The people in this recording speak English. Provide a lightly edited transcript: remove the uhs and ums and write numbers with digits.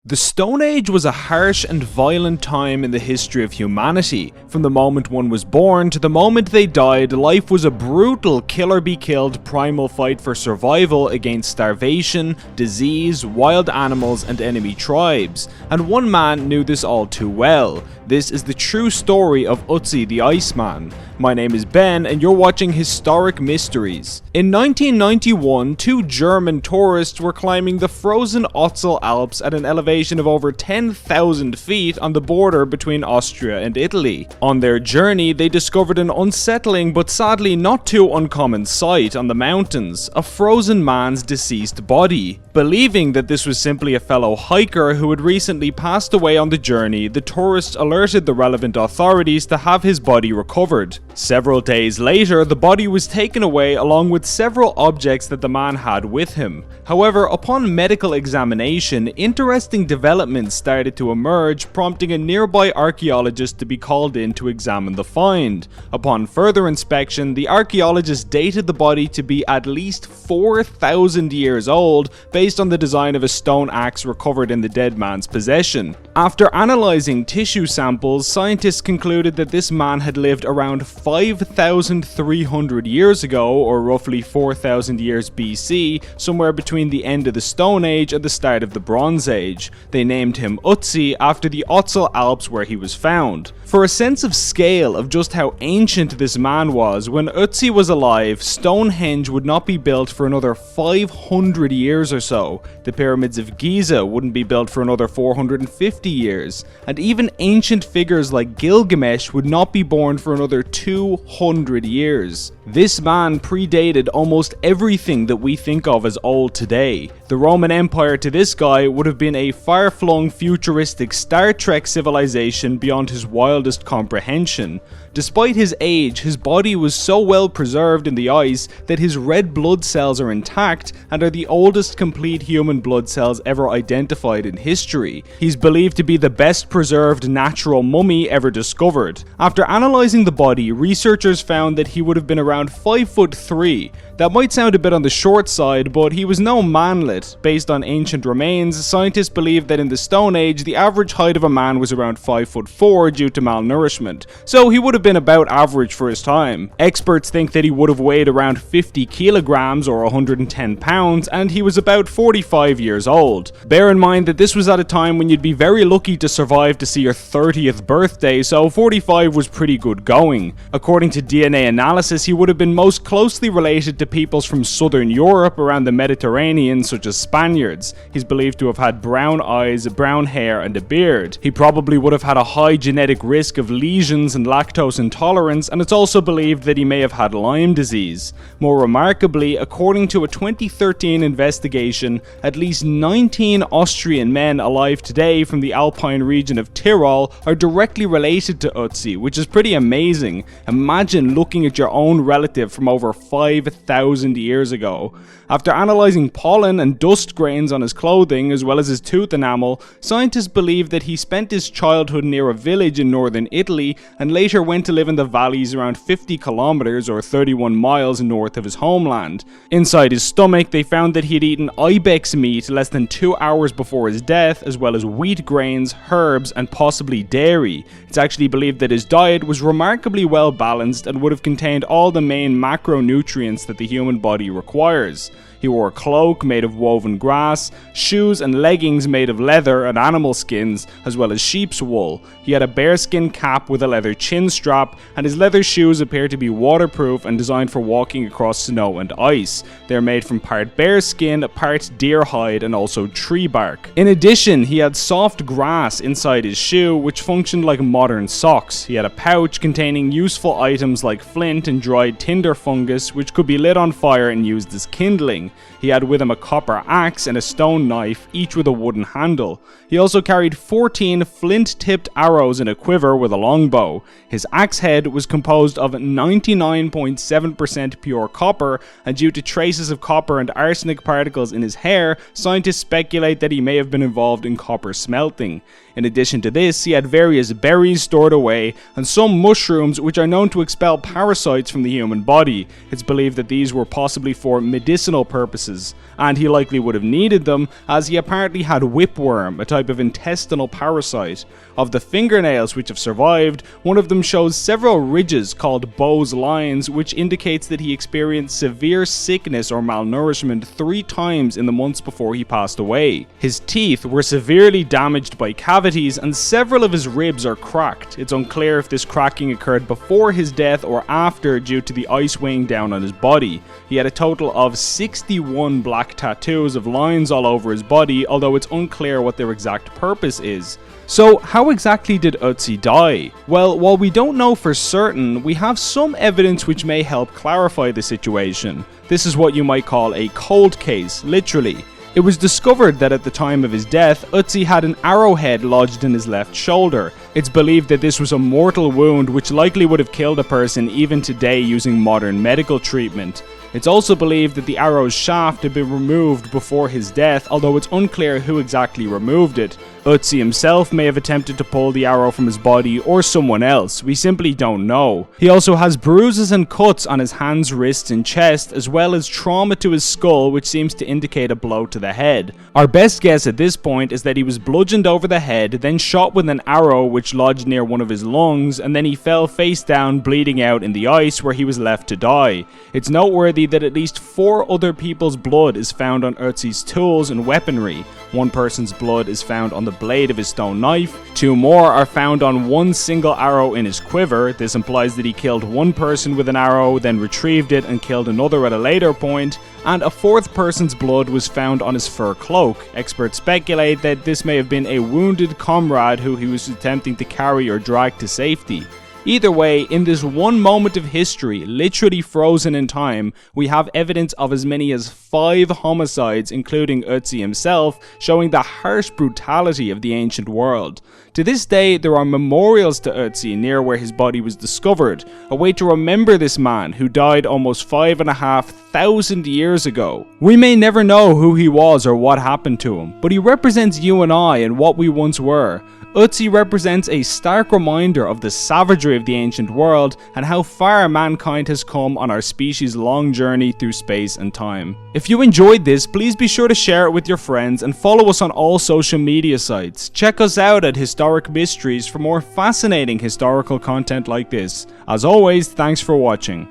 The Stone Age was a harsh and violent time in the history of humanity. From the moment one was born to the moment they died, life was a brutal kill-or-be-killed primal fight for survival against starvation, disease, wild animals, and enemy tribes. And one man knew this all too well. This is the true story of Ötzi the Iceman. My name is Ben, and you're watching Historic Mysteries. In 1991, two German tourists were climbing the frozen Ötzi Alps at an elevation of over 10,000 feet on the border between Austria and Italy. On their journey, they discovered an unsettling but sadly not too uncommon sight on the mountains: a frozen man's deceased body. Believing that this was simply a fellow hiker who had recently passed away on the journey, the tourists alerted the relevant authorities to have his body recovered. Several days later, the body was taken away along with several objects that the man had with him. However, upon medical examination, interesting developments started to emerge, prompting a nearby archaeologist to be called in to examine the find. Upon further inspection, the archaeologist dated the body to be at least 4,000 years old, based on the design of a stone axe recovered in the dead man's possession. After analyzing tissue samples, scientists concluded that this man had lived around 5,300 years ago, or roughly 4,000 years BC, somewhere between the end of the Stone Age and the start of the Bronze Age. They named him Ötzi after the Ötzi Alps where he was found. For a sense of scale of just how ancient this man was, when Ötzi was alive, Stonehenge would not be built for another 500 years or so. The pyramids of Giza wouldn't be built for another 450 years. And even ancient figures like Gilgamesh would not be born for another 200 years. This man predated almost everything that we think of as old today. The Roman Empire to this guy would have been a far-flung futuristic Star Trek civilization beyond his wildest comprehension. Despite his age, his body was so well preserved in the ice that his red blood cells are intact and are the oldest complete human blood cells ever identified in history. He's believed to be the best preserved natural mummy ever discovered. After analysing the body, researchers found that he would have been around 5'3". That might sound a bit on the short side, but he was no manlet. Based on ancient remains, scientists believe that in the Stone Age, the average height of a man was around 5'4" due to malnourishment, so he would have been about average for his time. Experts think that he would have weighed around 50 kilograms or 110 pounds, and he was about 45 years old. Bear in mind that this was at a time when you'd be very lucky to survive to see your 30th birthday, so 45 was pretty good going. According to DNA analysis, he would have been most closely related to peoples from southern Europe around the Mediterranean, such as Spaniards. He's believed to have had brown eyes, brown hair, and a beard. He probably would have had a high genetic risk of lesions and lactose intolerance, and it's also believed that he may have had Lyme disease. More remarkably, according to a 2013 investigation, at least 19 Austrian men alive today from the Alpine region of Tyrol are directly related to Ötzi, which is pretty amazing. Imagine looking at your own relative from over 5,000 years ago. After analysing pollen and dust grains on his clothing, as well as his tooth enamel, scientists believe that he spent his childhood near a village in northern Italy and later went to live in the valleys around 50 kilometers or 31 miles north of his homeland. Inside his stomach, they found that he had eaten ibex meat less than 2 hours before his death, as well as wheat grains, herbs, and possibly dairy. It's actually believed that his diet was remarkably well balanced and would have contained all the main macronutrients that the human body requires. He wore a cloak made of woven grass, shoes and leggings made of leather and animal skins, as well as sheep's wool. He had a bearskin cap with a leather chin strap, and his leather shoes appear to be waterproof and designed for walking across snow and ice. They are made from part bearskin, part deer hide, and also tree bark. In addition, he had soft grass inside his shoe, which functioned like modern socks. He had a pouch containing useful items like flint and dried tinder fungus, which could be lit on fire and used as kindling. He had with him a copper axe and a stone knife, each with a wooden handle. He also carried 14 flint-tipped arrows in a quiver with a longbow. His axe head was composed of 99.7% pure copper, and due to traces of copper and arsenic particles in his hair, scientists speculate that he may have been involved in copper smelting. In addition to this, he had various berries stored away, and some mushrooms which are known to expel parasites from the human body. It's believed that these were possibly for medicinal purposes resources, and he likely would have needed them as he apparently had whipworm, a type of intestinal parasite. Of the fingernails which have survived, one of them shows several ridges called Bowes lines, which indicates that he experienced severe sickness or malnourishment 3 times in the months before he passed away. His teeth were severely damaged by cavities and several of his ribs are cracked. It's unclear if this cracking occurred before his death or after due to the ice weighing down on his body. He had a total of 61 black tattoos of lines all over his body, although it's unclear what their exact purpose is. So how exactly did Ötzi die? Well, while we don't know for certain, we have some evidence which may help clarify the situation. This is what you might call a cold case, literally. It was discovered that at the time of his death, Ötzi had an arrowhead lodged in his left shoulder. It's believed that this was a mortal wound which likely would have killed a person even today using modern medical treatment. It's also believed that the arrow's shaft had been removed before his death, although it's unclear who exactly removed it. Ötzi himself may have attempted to pull the arrow from his body, or someone else, we simply don't know. He also has bruises and cuts on his hands, wrists and chest, as well as trauma to his skull which seems to indicate a blow to the head. Our best guess at this point is that he was bludgeoned over the head, then shot with an arrow which lodged near one of his lungs, and then he fell face down bleeding out in the ice where he was left to die. It's noteworthy that at least 4 other people's blood is found on Ötzi's tools and weaponry. One person's blood is found on the blade of his stone knife, 2 more are found on one single arrow in his quiver. This implies that he killed one person with an arrow, then retrieved it and killed another at a later point, and a 4th person's blood was found on his fur cloak. Experts speculate that this may have been a wounded comrade who he was attempting to carry or drag to safety. Either way, in this one moment of history, literally frozen in time, we have evidence of as many as 5 homicides, including Ötzi himself, showing the harsh brutality of the ancient world. To this day, there are memorials to Ötzi near where his body was discovered, a way to remember this man who died almost 5,500 years ago. We may never know who he was or what happened to him, but he represents you and I and what we once were. Ötzi represents a stark reminder of the savagery of the ancient world and how far mankind has come on our species' long journey through space and time. If you enjoyed this, please be sure to share it with your friends and follow us on all social media sites. Check us out at Historic Mysteries for more fascinating historical content like this. As always, thanks for watching.